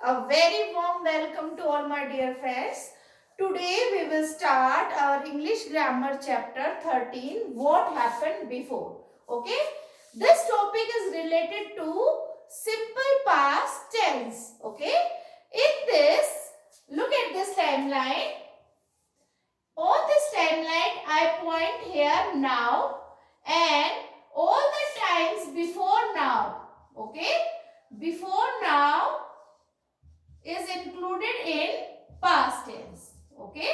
A very warm welcome to all my dear friends. Today we will start our English grammar chapter 13, what happened before. Okay? This topic is related to simple past tense. Okay? In this, look at this timeline. On this timeline, I point here now and all the times before now. Okay? Before now is included in past tense. Okay?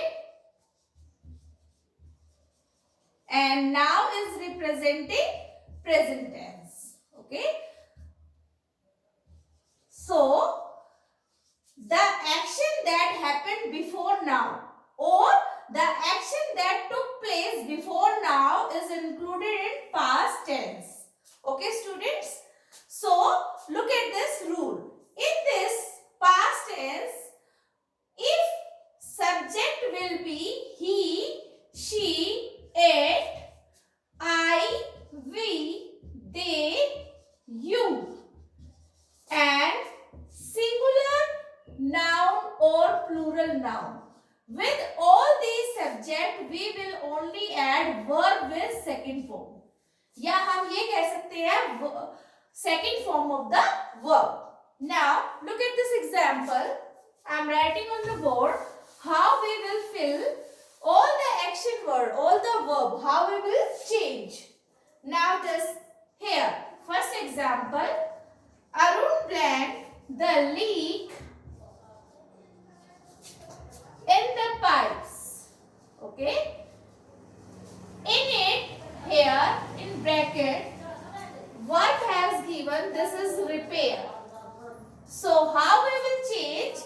And now is representing present tense. Okay? So, the action that happened before now or the action that took place before now is included in past tense. Okay, students? So, look at this rule. In this past tense, if subject will be he, she, it, I, we, they, you, and singular noun or plural noun. With all these subject, we will only add verb with second form. या हम ये कह सकते हैं second form of the verb. Now, look at this example. I am writing on the board how we will fill all the action word, all the verb, how we will change. Now, this here, first example, Arun blanked the leak in the pipes. Okay. In it, here in bracket, what has given this is repair. So how we will change?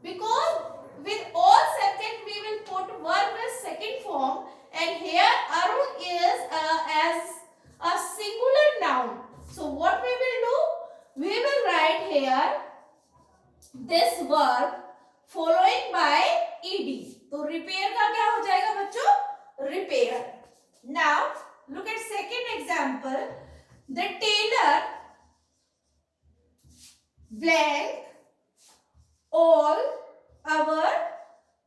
Because with all subject we will put verb as second form, and here Arun is as a singular noun. So what we will do? We will write here this verb following by ed. तो repair का क्या हो जाएगा बच्चों? Repair. Now look at second example. The tailor blank all our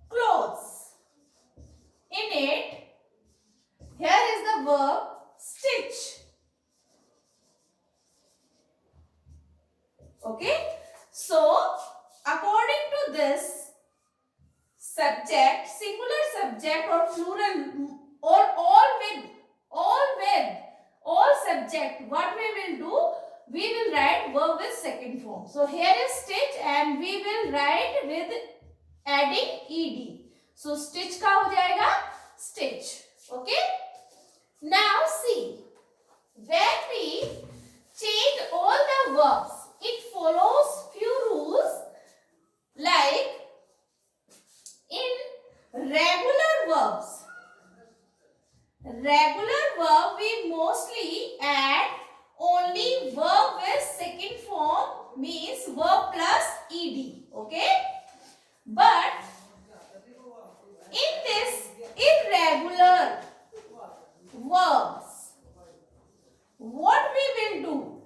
clothes. In it, here is the verb stitch. Okay. So, according to this subject, singular subject or plural or all subject, what we will do? We will write verb with second form. So here is stitch and we will write with adding ed. So stitch का हो जाएगा stitch. Okay. Now see, when we change all the verbs, it follows few rules like in regular verbs. Regular verb we mostly add only verb with second form, means verb plus ed. Okay. But in this irregular verbs, what we will do?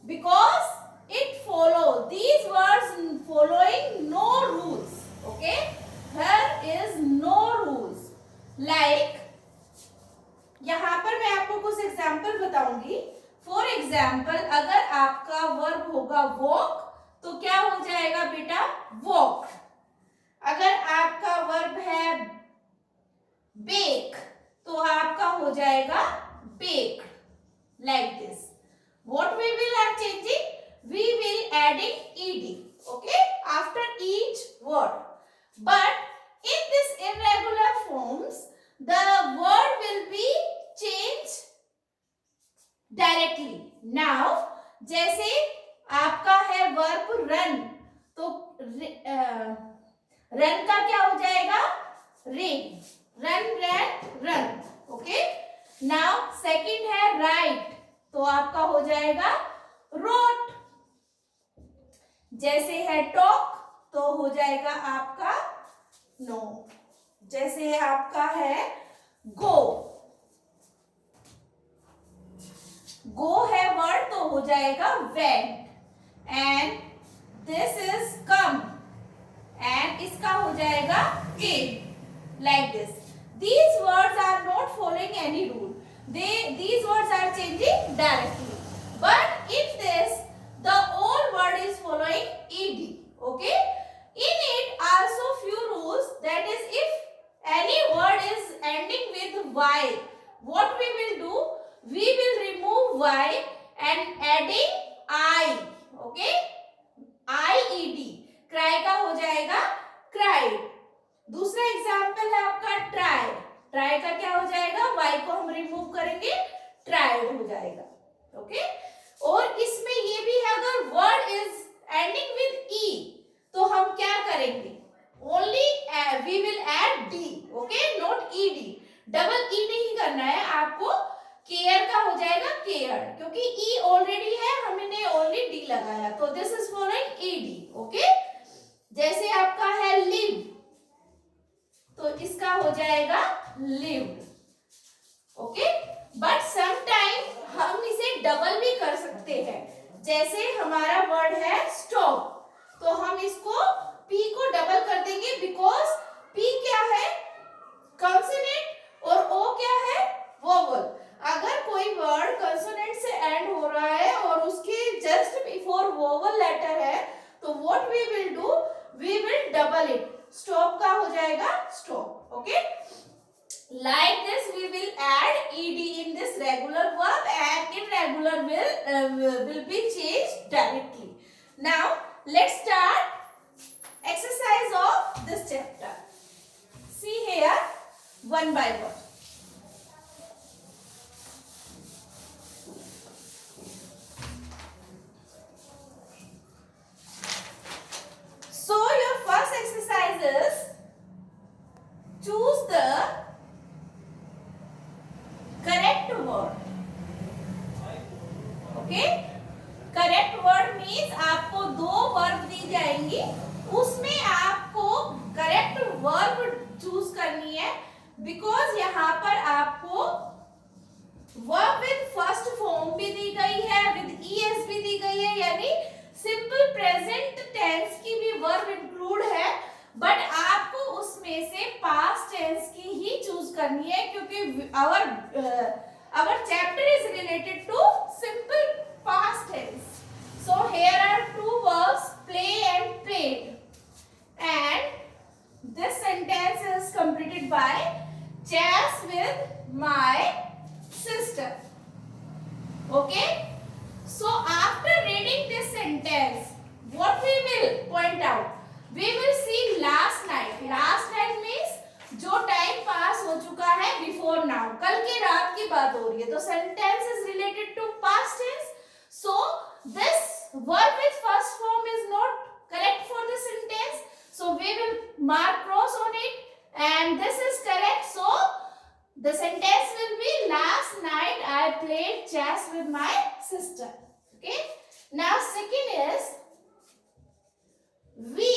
Because it follows, these words following no rules. Okay. Here is no rules. Like यहाँ पर मैं आपको कुछ example बताऊंगी. For example, अगर आपका verb होगा walk तो क्या हो जाएगा बेटा? वॉक. अगर आपका वर्ब है बेक तो आपका हो जाएगा bake. Like this. What we will are changing? We will adding ed. Okay, after each word. But in this irregular forms, the word will be changed directly. Now, जैसे आपका है वर्ब रन, तो run का क्या हो जाएगा? Rain. Run run run. Okay. Now second है right, तो आपका हो जाएगा रोट. जैसे है टॉक तो हो जाएगा आपका नो. जैसे आपका है गो, गो है वर्ड तो हो जाएगा वेंट. एंड दिस इज इसका हो जाएगा came, like this. These words are not following any rule. These words are changing directly. But in this, the old word is following ed. Okay. In it also few rules. That is, if any word is ending with y, what we will do? We will remove y and adding I. Okay. IED. cry का हो जाएगा cried. दूसरा example है आपका try. Try का क्या हो जाएगा? y को हम रिमूव करेंगे, ट्राइड हो जाएगा. ओके. और इसमें ये भी है, अगर word is ending with e तो हम क्या करेंगे? Only we will add D. Okay, not ed. Double E नहीं करना है आपको. केयर का हो जाएगा केयर, क्योंकि ई ऑलरेडी है, हमने ओनली डी लगाया, तो this is following ED. Okay. जैसे आपका है लिव, तो इसका हो जाएगा लिव्ड. ओके. बट समटाइम हम इसे डबल भी कर सकते हैं. जैसे हमारा वर्ड है स्टॉप, तो हम इसको पी को डबल कर देंगे, बिकॉज पी क्या है? कॉन्सोनेंट, और ओ क्या है? वोवल. अगर कोई वर्ड कंसोनेंट से एंड हो रहा है और उसके जस्ट बिफोर वोवल लेटर है, तो what we will do? We will double it. Stop का हो जाएगा stop. Okay. Like this we will add ed in this regular verb and irregular will be changed directly. Now let's start exercise of this chapter. See here one by one. So your first exercise is choose the correct word. Okay? Correct word means आपको दो verb दी जाएंगी, उसमें आपको correct verb choose करनी है. Because यहाँ पर आपको वर्ब विद फर्स्ट फॉर्म भी दी गई है, विद ईएस भी दी गई है, यानी सिंपल प्रेजेंट टेंस की भी वर्ब इंक्लूड है. बट आपको उसमें से पास्ट टेंस की ही चूज करनी है, क्योंकि our chapter is related to simple past tense. So here are two verbs, play and played, and this sentence is completed by chess with my sister. Okay. So after reading this sentence, what we will point out? We will see last night. Last night means जो time pass हो चुका है before now, कल की रात की बात हो रही है, तो sentence is related to past tense. So this verb with first form is not correct for this sentence, so we will mark cross on it, and this is correct. So the sentence will be last night I played chess with my sister. Okay. Now second is we,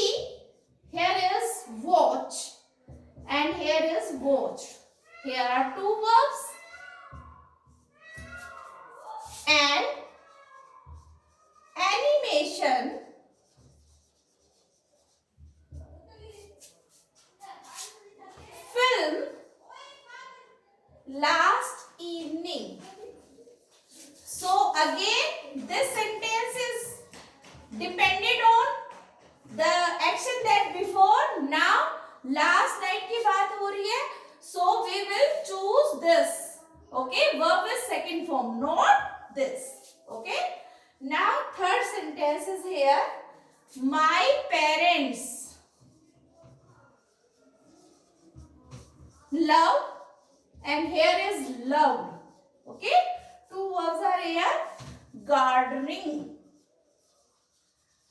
here is watch and here is watch. Here are two verbs and animation, film, last evening. So again this sentence is depended on the action that before. Now last night की बात हो रही है, so we will choose this. Okay, verb is second form, not this. Okay. Now third sentence is here, my parents love, and here is loved. Okay, two verbs are here. Gardening.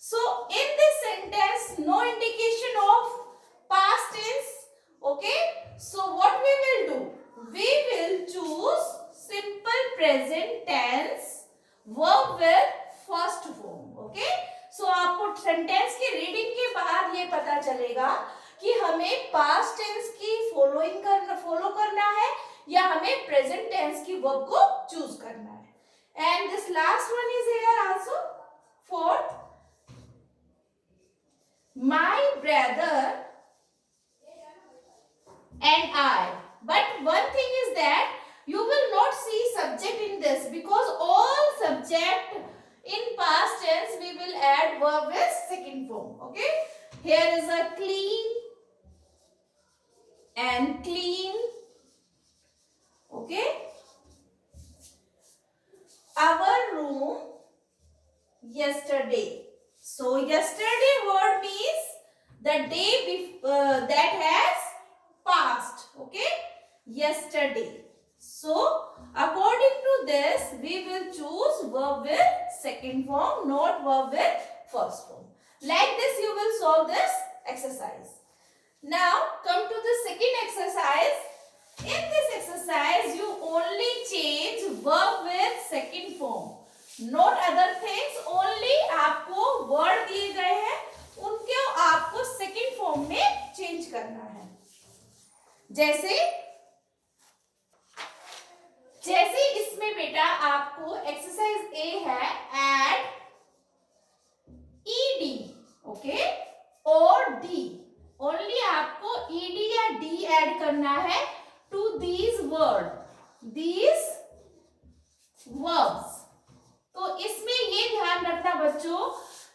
So in this sentence, no indication of past tense. Okay. So what we will do? We will choose simple present tense verb with first form. Okay. So आपको sentence की reading के बाद ये पता चलेगा कि हमें past tense की follow करना है या हमें present tense की verb को choose करना है. And this last one is here also. Fourth, my brother and I. But one thing is that you will not see subject in this, because all subject in past tense we will add verb with second form. Okay, here is a clean and clean. Okay, our room yesterday. So yesterday word means the day that has passed. Okay, yesterday. So according to this we will choose verb with second form, not verb with first form. Like this you will solve this exercise. Now come to the second exercise. In this exercise you only change verb with second form, not other things. Only आपको word दिए गए हैं, उनके आपको second form में change करना है. जैसे इसमें बेटा आपको एक्सरसाइज ए है, एड ईडी. ओके, और डी. ओनली आपको ईडी या डी ऐड करना है to these word, these verbs. तो इसमें ये ध्यान रखना बच्चों,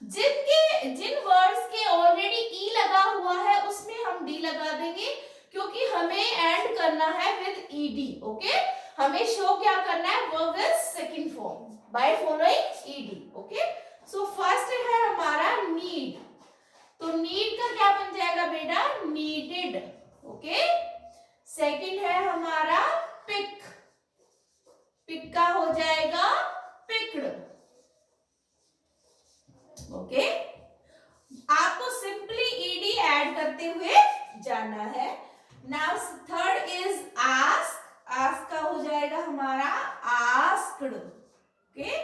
जिन वर्ड्स के ऑलरेडी ई लगा हुआ है उसमें हम डी लगा देंगे, क्योंकि हमें ऐड करना है विद ईडी. ओके, हमें शो क्या करना है, verb with second form by following ED. Okay, so first है हमारा नीड. तो नीड का क्या बन जाएगा बेटा, नीडेड. ओके, सेकंड है हमारा पिक. पिक का हो जाएगा पिक्ड. ओके, आपको सिंपली ईडी ऐड करते हुए जाना है. Now third is ask. Ask का हो जाएगा हमारा asked. Okay,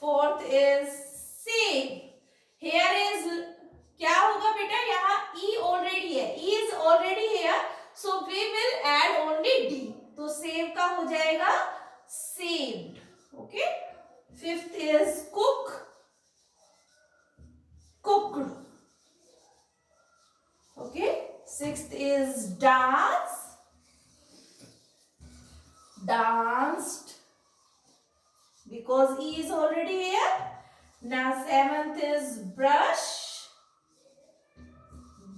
fourth is save. Here is क्या होगा बेटा, यहाँ ई ऑलरेडी है, E is already here, so we will add only D. तो सेव का हो जाएगा saved. Okay, fifth is cook, cooked. Okay, sixth is dance, danced, because E is already here. Now seventh is brush,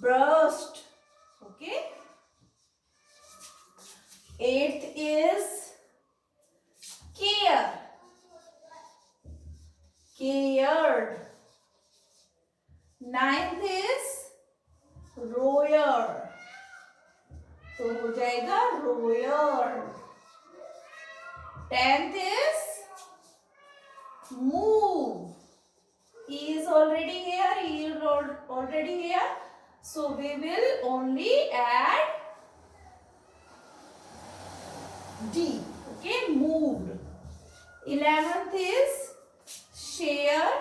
brushed. Okay, eighth is care, cared. Ninth is royer, तो हो जाएगा royer. 10th is move. E is already here, E is already here, so we will only add D. Okay, moved. 11th is share,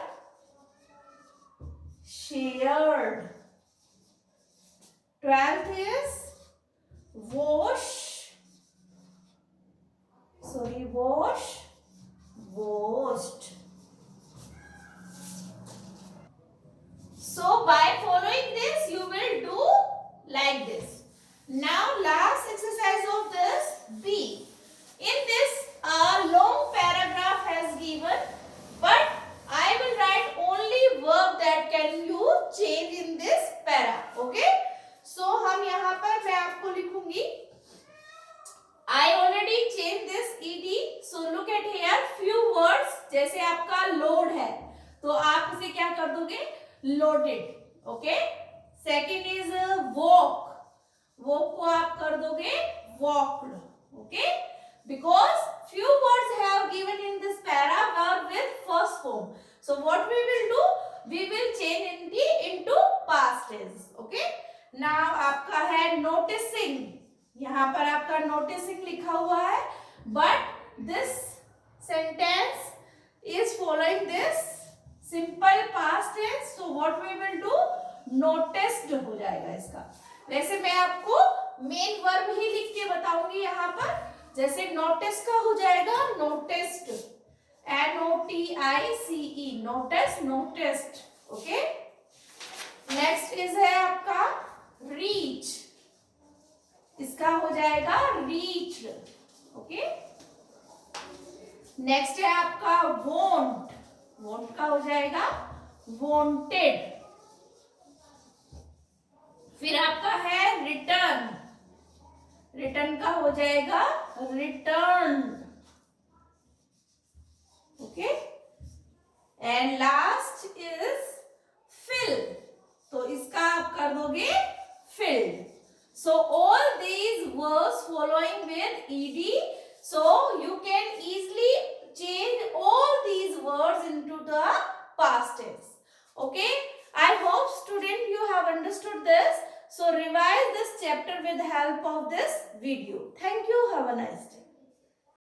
shared. 12th is wash, wash, washed. So by following this you will do like this. Now last exercise of this, B. In this a long paragraph has given, but I will write only verb that can you change in this para. Okay, so हम यहाँ पर मैं आपको लिखूंगी, I already changed this ed, so look at here few words. जैसे आपका load है तो आप इसे क्या कर दोगे, loaded. Okay, second is walk, walk को आप कर दोगे walked. Okay, because few words have given in this para verb with first form, so what we will do, we will change into past tense. Okay, now आपका है noticing. यहाँ पर आपका noticing लिखा हुआ है, but this sentence is following this simple past tense, so what we will do, noticed हो जाएगा इसका. वैसे मैं आपको मेन वर्ब ही लिख के बताऊंगी यहाँ पर. जैसे नोटिस का हो जाएगा noticed, NOTICE, notice, noticed. Okay, next is है आपका रीच. इसका इसका हो जाएगा reached. ओके, नेक्स्ट है आपका want. want का हो जाएगा wanted. फिर आपका है return. return का हो जाएगा returned. Okay, and last is fill. तो इसका आप कर दोगे filled. So all these verbs following with ed, so you can easily change all these words into the past tense. Okay, I hope student you have understood this. So revise this chapter with the help of this video. Thank you. Have a nice day.